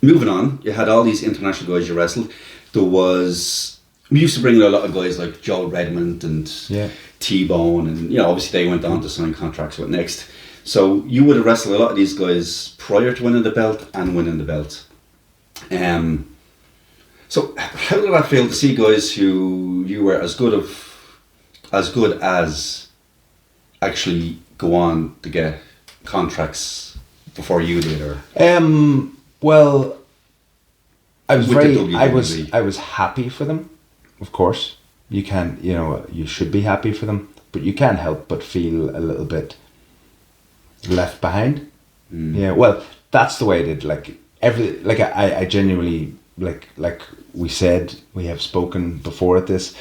moving on, you had all these international guys you wrestled. We used to bring in a lot of guys like Joe Redmond and T-Bone, and obviously they went on to sign contracts with Next. So you would have wrestled a lot of these guys prior to winning the belt and winning the belt. So how did that feel to see guys who you were as good as actually go on to get contracts before you did? Or well, I was happy for them. Of course, you can't. You should be happy for them, but you can't help but feel a little bit left behind. Yeah, well, that's the way it did. I genuinely like we said, we have spoken before at this.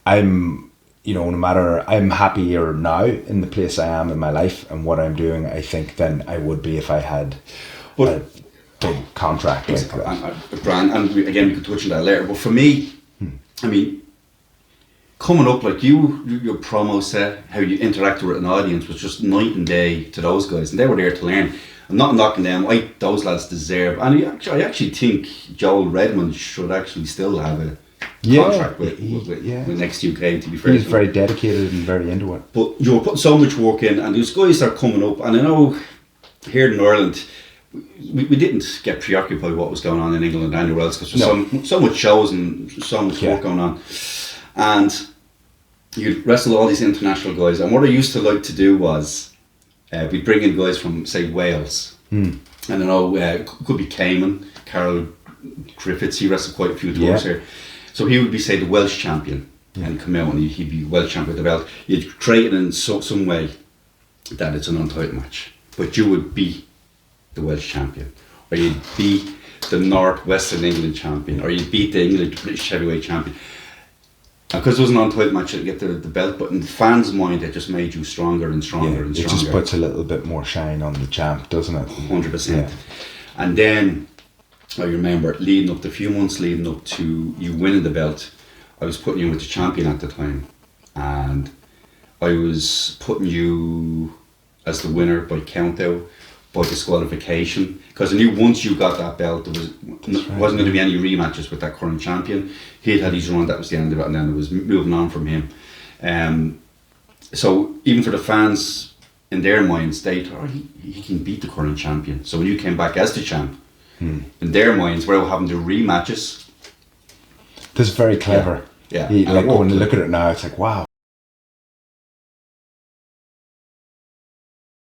I'm no matter, I'm happier now in the place I am in my life and what I'm doing, I think, than I would be if I had a big contract like that. Grand, and again we could touch on that later. But for me, I mean, coming up, like your promo set, how you interacted with an audience was just night and day to those guys, and they were there to learn. I'm not knocking them. Those lads deserve, and I actually think Joel Redmond should actually still have a contract with NXT-UK. To be fair, he's very dedicated and very into it. But you were putting so much work in, and those guys are coming up. And I know here in Ireland, we didn't get preoccupied with what was going on in England and anywhere else, because there's so much shows and so much work going on. And you'd wrestle all these international guys, and what I used to like to do was we'd bring in guys from, say, Wales. And I know could be Cayman, Carol Griffiths, he wrestled quite a few tours here. So he would be, say, the Welsh champion, and come out and he'd be Welsh champion with the belt. You'd create it in some way that it's an untitled match, but you would be the Welsh champion, or you'd be the North Western England champion, or you'd beat the British heavyweight champion. And because it was an untitled match, you'd get the belt, but in the fans' mind, it just made you stronger and stronger and stronger. It just puts a little bit more shine on the champ, doesn't it? 100%. Yeah. And then I remember the few months leading up to you winning the belt, I was putting you with the champion at the time, and I was putting you as the winner by count out, by disqualification, because I knew once you got that belt, there wasn't going to be any rematches with that current champion. He'd had his run, that was the end of it, and then it was moving on from him. So even for the fans, in their minds, they thought, he can beat the current champion. So when you came back as the champ, in their minds, we're having to rematches. This is very clever. Yeah. When you look at it now, it's like, wow,